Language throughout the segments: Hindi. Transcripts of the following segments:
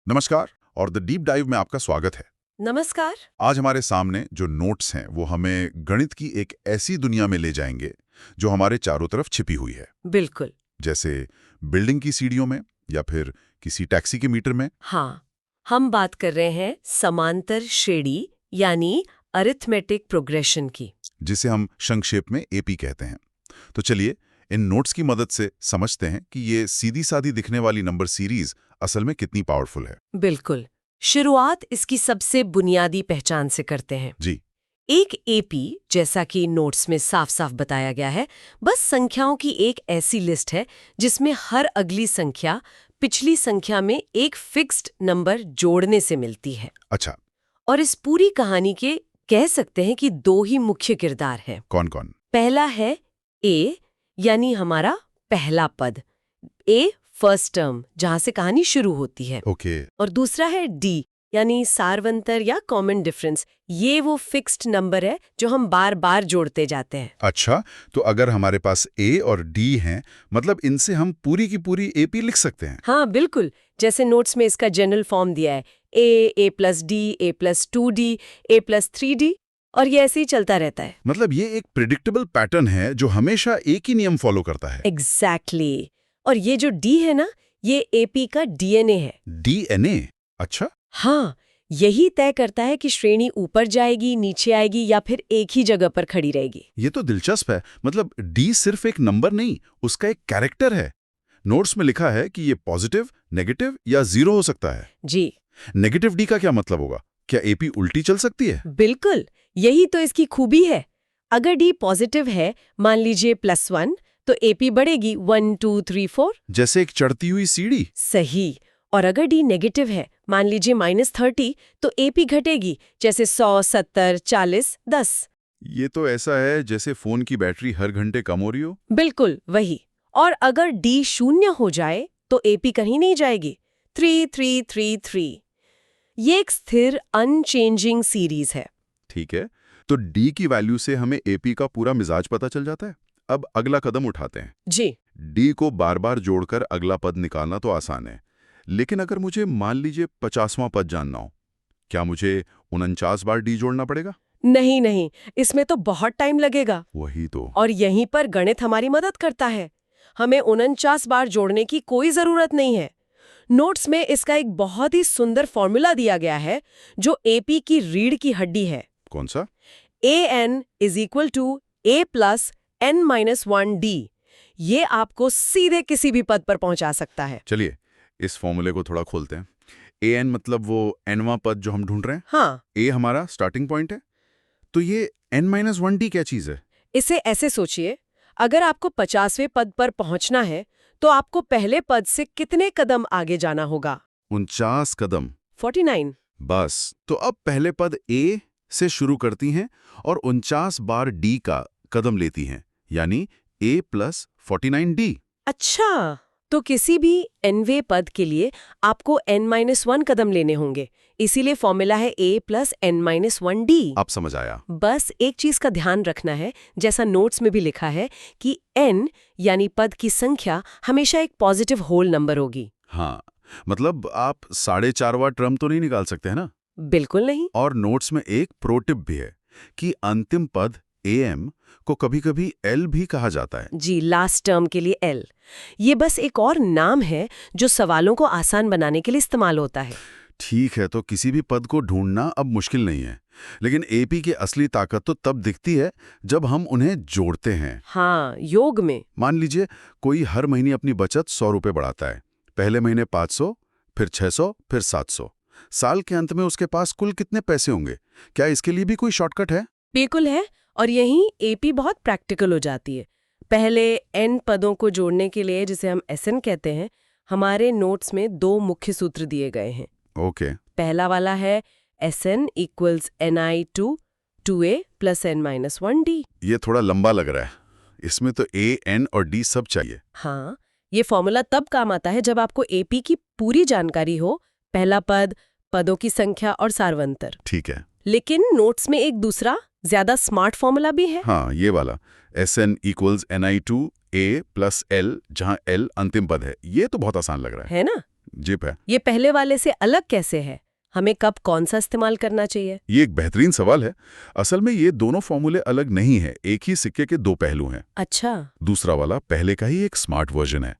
नमस्कार और द डीप डाइव में आपका स्वागत है। नमस्कार। आज हमारे सामने जो नोट्स हैं वो हमें गणित की एक ऐसी दुनिया में ले जाएंगे जो हमारे चारों तरफ छिपी हुई है। बिल्कुल। जैसे बिल्डिंग की सीढ़ियों में या फिर किसी टैक्सी के मीटर में। हाँ, हम बात कर रहे हैं समांतर श्रेणी यानी अरिथमेटिक प्रोग्रेशन की। जिसे हम संक्षेप में एपी कहते हैं। तो चलिए इन नोट्स की मदद से समझते हैं कि ये सीधी सादी दिखने वाली नंबर सीरीज असल में कितनी पावरफुल है। बिल्कुल। शुरुआत इसकी सबसे बुनियादी पहचान से करते हैं। जी। एक एपी, जैसा कि नोट्स में साफ साफ बताया गया है, बस संख्याओं की एक ऐसी लिस्ट है जिसमें हर अगली संख्या पिछली संख्या में एक फिक्स्ड नंबर जोड़ने से मिलती है। अच्छा। और इस पूरी कहानी के कह सकते हैं कि दो ही मुख्य किरदार हैं। कौन कौन? पहला है ए, यानी हमारा पहला पद, ए फर्स्ट टर्म, जहां से कहानी शुरू होती है। ओके। और दूसरा है डी, यानी सारवंतर या कॉमन डिफरेंस। ये वो फिक्स्ड नंबर है जो हम बार बार जोड़ते जाते हैं। अच्छा, तो अगर हमारे पास ए और डी हैं, मतलब इनसे हम पूरी की पूरी एपी लिख सकते हैं। हाँ बिल्कुल, जैसे नोट्स में इसका जनरल फॉर्म दिया है, ए प्लस डी, ए प्लस 2D, ए प्लस 3D, और ये ऐसे ही चलता रहता है। मतलब ये एक प्रिडिक्टेबल पैटर्न है जो हमेशा एक ही नियम फॉलो करता है। एग्जैक्टली। और ये जो डी है ना, ये एपी का डीएनए है। डीएनए? अच्छा। हाँ, यही तय करता है कि श्रेणी ऊपर जाएगी, नीचे आएगी या फिर एक ही जगह पर खड़ी रहेगी। ये तो दिलचस्प है। मतलब डी सिर्फ एक नंबर नहीं, उसका एक कैरेक्टर है। नोट्स में लिखा है कि ये पॉजिटिव, नेगेटिव या जीरो हो सकता है। जी नेगेटिव डी का क्या मतलब होगा? क्या एपी उल्टी चल सकती है? बिल्कुल, यही तो इसकी खूबी है। अगर डी पॉजिटिव है, मान लीजिए +1, तो एपी बढ़ेगी 1 2 3 4। जैसे एक चढ़ती हुई सीढ़ी। सही। और अगर डी नेगेटिव है, मान लीजिए -30, तो एपी घटेगी, जैसे 100 70 40 10। ये तो ऐसा है जैसे फोन की बैटरी हर घंटे कम हो रही हो। बिल्कुल वही। और अगर डी 0 हो जाए तो एपी कहीं नहीं जाएगी, 3 3 3 3। ये एक स्थिर अनचेंजिंग सीरीज है। ठीक है, तो डी की वैल्यू से हमें एपी का पूरा मिजाज पता चल जाता है। अब अगला कदम उठाते हैं। जी। डी को बार बार जोड़कर अगला पद निकालना तो आसान है, लेकिन अगर मुझे मान लीजिए 50वां पद जानना हो, क्या मुझे 49 बार डी जोड़ना पड़ेगा? नहीं नहीं, इसमें तो बहुत टाइम लगेगा। वही तो। और यहीं पर गणित हमारी मदद करता है। हमें 49 बार जोड़ने की कोई जरूरत नहीं है। नोट्स में इसका एक बहुत ही सुंदर फॉर्मूला दिया गया है जो एपी की रीढ़ की हड्डी है। कौन सा? an = a + n-1d। ये आपको सीधे किसी भी पद पर पहुंचा सकता है। चलिए इस फॉर्मूले को थोड़ा खोलते हैं। एन मतलब वो एनवां पद जो हम ढूंढ रहे हैं। हाँ, ए हमारा स्टार्टिंग पॉइंट है, तो ये n-1d क्या चीज है? इसे ऐसे सोचिए, अगर आपको 50वें पद पर पहुंचना है तो आपको पहले पद से कितने कदम आगे जाना होगा? 49 कदम। 49। बस, तो अब पहले पद ए से शुरू करती हैं और 49 बार डी का कदम लेती हैं, यानी a + 49d। अच्छा, तो किसी भी nवें पद के लिए आपको n-1 कदम लेने होंगे। इसीलिए फॉर्मूला है a + n-1d। आप समझ आया। बस एक चीज का ध्यान रखना है, जैसा नोट्स में भी लिखा है कि n यानी पद की संख्या हमेशा एक पॉजिटिव होल नंबर होगी। हाँ, मतलब आप 4.5वां टर्म तो नहीं निकाल सकते हैं ना? बिल्कुल नहीं। और नोट्स में एक प्रो टिप भी है कि अंतिम पद am को कभी-कभी l भी कहा जाता है। जी, लास्ट टर्म के लिए l। ये बस एक और नाम है जो सवालों को आसान बनाने के लिए इस्तेमाल होता है। ठीक है, तो किसी भी पद को ढूंढना अब मुश्किल नहीं है, लेकिन एपी की असली ताकत तो तब दिखती है जब हम उन्हें जोड़ते हैं। हाँ, योग में। मान लीजिए कोई हर महीने अपनी बचत 100 रुपये बढ़ाता है। पहले महीने 500, फिर 600, फिर 700। साल के अंत में उसके पास कुल कितने पैसे होंगे? क्या इसके लिए भी कोई शॉर्टकट है? बिल्कुल है। और यहीं एपी बहुत प्रैक्टिकल हो जाती है। पहले n पदों को जोड़ने के लिए, जिसे हम SN कहते हैं, हमारे नोट्स में 2 मुख्य सूत्र दिए गए हैं। ओके। पहला वाला है SN = ni2 2a + n-1d। ये थोड़ा लंबा लग रहा है। इसमें तो a, n और d सब चाहिए। हाँ, ये फॉर्मूला तब काम आता है जब आपको एपी की पूरी जानकारी हो, पहला पद, पदों की संख्या और सारवंतर। ठीक है। लेकिन नोट्स में एक दूसरा ज्यादा स्मार्ट फॉर्मूला भी है। हाँ, ये वाला SN = ni2 a + l, जहाँ l अंतिम पद है। ये तो बहुत आसान लग रहा है। है ना? जिप है। ये पहले वाले से अलग कैसे है? हमें कब कौन सा इस्तेमाल करना चाहिए? ये एक बेहतरीन सवाल है। असल में ये दोनों फॉर्मूले अलग नहीं है, एक ही सिक्के के दो पहलू हैं। अच्छा। दूसरा वाला पहले का ही एक स्मार्ट वर्जन है।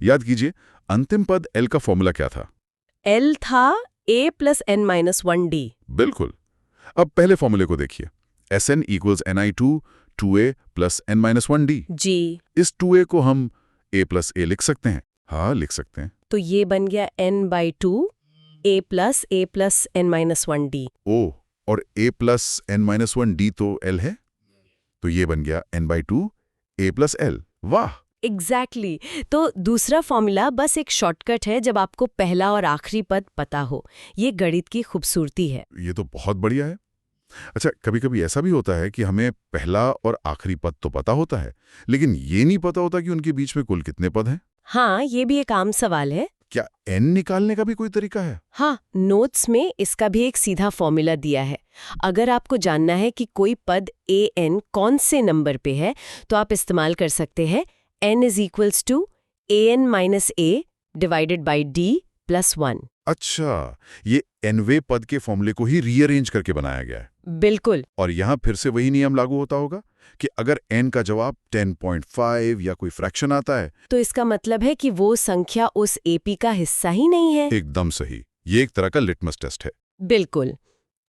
याद कीजिए, अंतिम पद एल का फॉर्मूला क्या था? L था a + n-1d। बिल्कुल। अब पहले फॉर्मूले को देखिए, Sn = ni2 2a + n-1d। जी। इस 2a को हम a + a लिख सकते हैं। हाँ, लिख सकते हैं। तो ये बन गया n/2 a + n-1d। ओ, और a + n-1d तो l है, तो ये बन गया n/2 a + l। वाह! एग्जैक्टली तो दूसरा फॉर्मूला बस एक शॉर्टकट है जब आपको पहला और आखिरी पद पता हो। ये गणित की खूबसूरती है। ये तो बहुत बढ़िया है। अच्छा, कभी-कभी ऐसा भी होता है कि हमें पहला और आखिरी पद तो पता होता है, लेकिन ये नहीं पता होता कि उनके बीच में कुल कितने पद हैं। हाँ, ये भी एक आम सवाल है। क्या n निकालने का भी कोई तरीका है? हाँ, नोट्स में इसका भी एक सीधा फॉर्मूला दिया है। अगर आपको जानना है कि कोई पद an कौन से नंबर पे है, तो आप इस्तेमाल कर सकते हैं n = an - a / d + 1। अच्छा, ये nवें पद के फॉर्मूले को ही रीअरेंज करके बनाया गया है। बिल्कुल। और यहाँ फिर से वही नियम लागू होता होगा कि अगर n का जवाब 10.5 या कोई फ्रैक्शन आता है। तो इसका मतलब है कि वो संख्या उस एपी का हिस्सा ही नहीं है। एकदम सही। ये एक तरह का लिटमस टेस्ट है। बिल्कुल।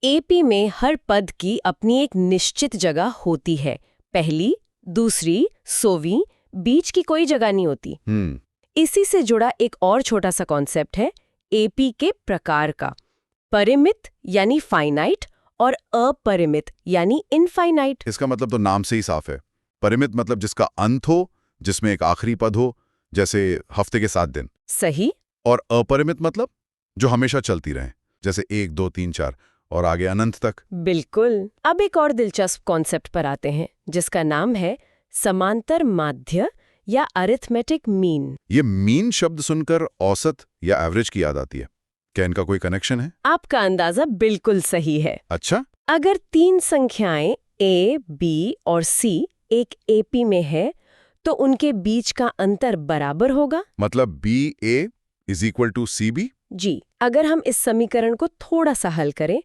एपी में हर पद की अपनी एक निश्चित जगह होती है। पहली, दूसरी, 100वीं, बीच की कोई जगह नहीं होती। इसी से जुड़ा एक और छोटा सा कॉन्सेप्ट है एपी के प्रकार का। परिमित यानी फाइनाइट और अपरिमित यानी इनफाइनाइट। इसका मतलब तो नाम से ही साफ है। परिमित मतलब जिसका अंत हो, जिसमें एक आखिरी पद हो, जैसे हफ्ते के 7 दिन। सही। और अपरिमित मतलब जो हमेशा चलती रहे, जैसे 1 2 3 4 और आगे अनंत तक। बिल्कुल। अब एक और दिलचस्प कॉन्सेप्ट पर आते हैं, जिसका नाम है समांतर माध्य या अरिथमेटिक मीन। ये मीन शब्द सुनकर औसत या एवरेज की याद आती है। क्या इनका कोई कनेक्शन है? आपका अंदाजा बिल्कुल सही है। अच्छा। अगर 3 संख्याएं a, b और c एक एपी में है, तो उनके बीच का अंतर बराबर होगा। मतलब BA = CB? जी। अगर हम इस समीकरण को थोड़ा सा हल करें,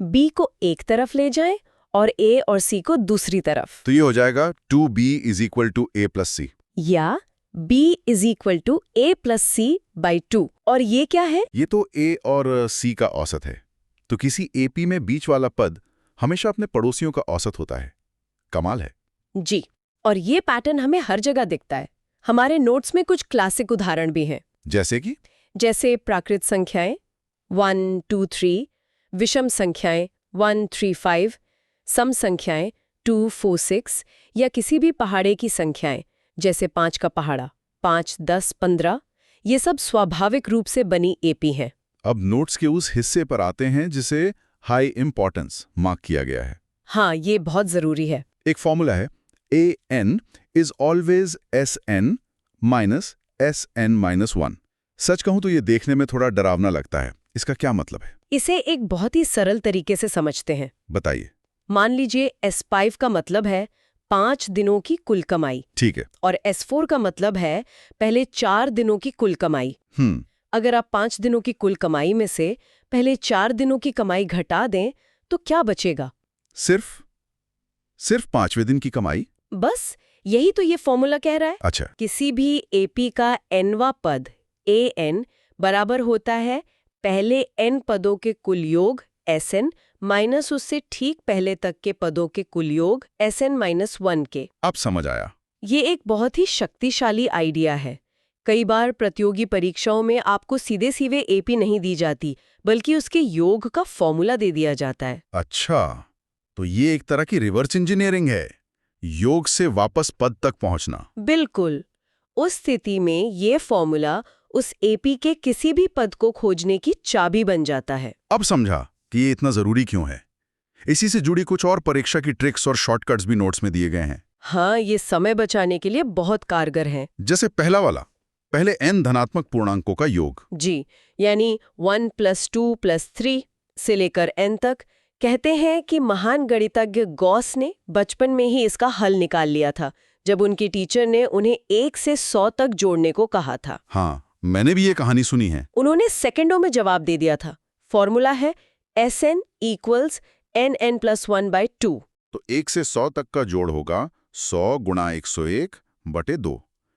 b को एक तरफ ले जाएं और a और c को दूसरी तरफ, तो ये हो जाएगा 2B = A + C। या b = a + c/2। और ये क्या है? ये तो A और C का औसत है। तो किसी AP में बीच वाला पद हमेशा अपने पड़ोसियों का औसत होता है। कमाल है। जी। और ये पैटर्न हमें हर जगह दिखता है। हमारे नोट्स में कुछ क्लासिक उदाहरण भी हैं। जैसे कि जैसे प्राकृत संख्याएं 1 2 3, विषम संख्याएं 1 3 5, सम संख्याएं 2 4 6 या किसी भी पहाड़े की संख्याएं जैसे 5 का पहाड़ा 5 10 15। ये सब स्वाभाविक रूप से बनी एपी हैं। अब नोट्स के उस हिस्से पर आते हैं जिसे हाई इंपॉर्टेंस मार्क किया गया है। हाँ, ये बहुत जरूरी है। एक फॉर्मूला है an is always Sn minus Sn - 1। सच कहूं तो ये देखने में थोड़ा डरावना लगता है। इसका क्या मतलब है? इसे एक बहुत ही सरल तरीके से समझते हैं। बताइए। मान लीजिए S5 का मतलब है 5 दिनों की कुल कमाई। ठीक है। और S4 का मतलब है पहले 4 दिनों की कुल कमाई। अगर आप 5 दिनों की कुल कमाई में से पहले 4 दिनों की कमाई घटा दें, तो क्या बचेगा? सिर्फ 5वें दिन की कमाई? बस यही तो ये फॉर्मूला कह रहा है। अच्छा। किसी भी एपी का nवां पद an बराबर होता है पहले n पदों के कुल योग Sn माइनस उससे ठीक पहले तक के पदों के कुल योग Sn - 1 के। अब समझ आया। ये एक बहुत ही शक्तिशाली आइडिया है। कई बार प्रतियोगी परीक्षाओं में आपको सीधे सीधे एपी नहीं दी जाती, बल्कि उसके योग का फॉर्मूला दे दिया जाता है। अच्छा, तो ये एक तरह की रिवर्स इंजीनियरिंग है, योग से वापस पद तक पहुंचना। बिल्कुल। उस स्थिति में ये फॉर्मूला उस एपी के किसी भी पद को खोजने की चाबी बन जाता है। अब समझा कि ये इतना जरूरी क्यों है। इसी से जुड़ी कुछ और परीक्षा की ट्रिक्स और शॉर्टकट्स भी नोट्स में दिए गए हैं। हाँ, ये समय बचाने के लिए बहुत कारगर हैं। जैसे पहला वाला, पहले n धनात्मक पूर्णांकों का योग। जी, यानी 1 + 2 + 3 से लेकर n तक। कहते हैं कि महान गणितज्ञ गॉस ने बचपन में ही इसका हल निकाल लिया था, जब उनकी टीचर ने उन्हें 1 से 100 तक जोड़ने को कहा था। हाँ, मैंने भी ये कहानी सुनी है। उन्होंने सेकंडों में जवाब दे दिया था। फॉर्मूला है Sn = nn+1/2। तो 1 से 100 तक का जोड़ होगा 100 गुणा 101 बटे 2,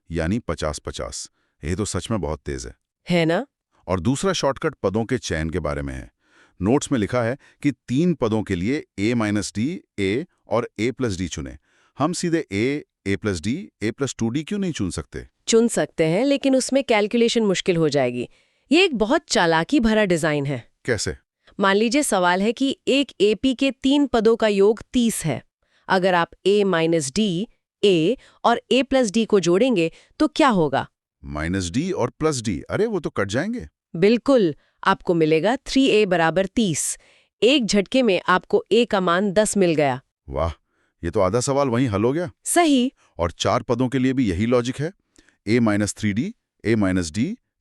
यानी 50-50। ये तो सच में बहुत तेज है ना? और दूसरा शॉर्टकट पदों के चयन के बारे में है। नोट्स में लिखा है कि 3 पदों के लिए a-d, a और a+d चुनें। हम सीधे a+d, a+2d क्यों नहीं चुन सकते? चुन सकते हैं, लेकिन उसमें कैलकुलेशन मुश्किल हो जाएगी। ये एक बहुत चालाकी भरा डिजाइन है। कैसे? मान लीजिए सवाल है कि एक AP के 3 पदों का योग 30 है। अगर आप a-d, a और a+d को जोड़ेंगे तो क्या होगा? -d और +d, अरे वो तो कट जाएंगे। बिल्कुल, आपको मिलेगा 3a = 30। एक झटके में आपको a का मान 10 मिल गया। वाह, ये तो आधा सवाल वहीं हल हो गया। सही। और 4 पदों के लिए भी यही लॉजिक है। a-3d, a-d,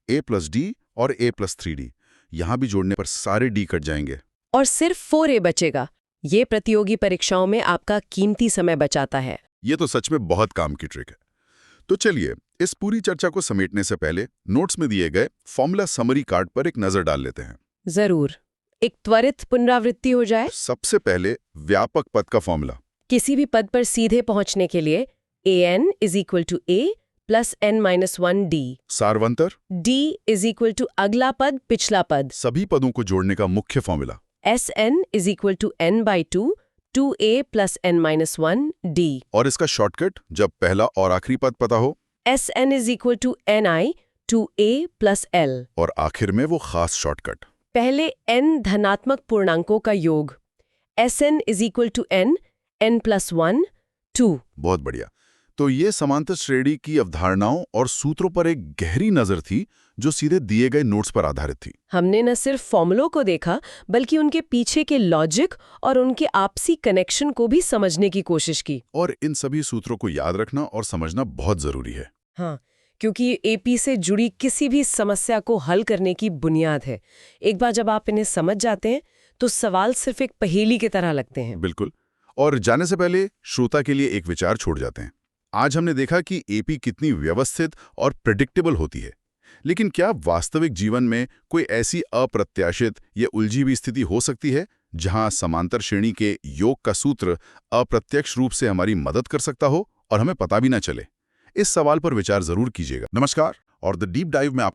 a+d और a+3d। यहाँ भी जोड़ने पर सारे d कट जाएंगे। और सिर्फ 4a बचेगा। ये प्रतियोगी परीक्षाओं में आपका कीमती समय बचाता है। ये तो सच में बहुत काम की ट्रिक है। तो चलिए, इस पूरी चर्चा को समेटने से पहले नोट्स में दिए गए फॉर्मूला समरी कार्ड पर एक नजर डाल लेते हैं। जरूर। एक त्वरित पुनरावृत्ति हो जाए। सबसे पहले व्यापक पद का फॉर्मूला। किसी भी पद पर सीधे पहुंचने के लिए an = a + n-1d। सार्वंतर। d = अगला पद पिछला पद। सभी पदों को जोड़ने का मुख्य formula. Sn = n/2 2a + n-1d। और इसका शॉर्टकट जब पहला और आखिरी पद पता हो। Sn = ni 2a + l। और आखिर में वो खास शॉर्टकट। पहले n धनात्मक पूर्णांकों का योग। Sn = n, n+1, 2। बहुत बढ़िया। तो ये समांतर श्रेणी की अवधारणाओं और सूत्रों पर एक गहरी नजर थी, जो सीधे दिए गए नोट्स पर आधारित थी। हमने न सिर्फ फॉर्मूलों को देखा, बल्कि उनके पीछे के लॉजिक और उनके आपसी कनेक्शन को भी समझने की कोशिश की। और इन सभी सूत्रों को याद रखना और समझना बहुत जरूरी है। हाँ, क्योंकि ये AP से जुड़ी किसी भी समस्या को हल करने की बुनियाद है। एक बार जब आप इन्हें समझ जाते हैं, तो सवाल सिर्फ एक पहेली की तरह लगते हैं। बिल्कुल। और जाने से पहले श्रोता के लिए एक विचार छोड़ जाते हैं। आज हमने देखा कि AP कितनी व्यवस्थित और प्रेडिक्टेबल होती है, लेकिन क्या वास्तविक जीवन में कोई ऐसी अप्रत्याशित या उलझी हुई स्थिति हो सकती है जहां समांतर श्रेणी के योग का सूत्र अप्रत्यक्ष रूप से हमारी मदद कर सकता हो और हमें पता भी ना चले? इस सवाल पर विचार जरूर कीजिएगा। नमस्कार, और द डीप डाइव में आपका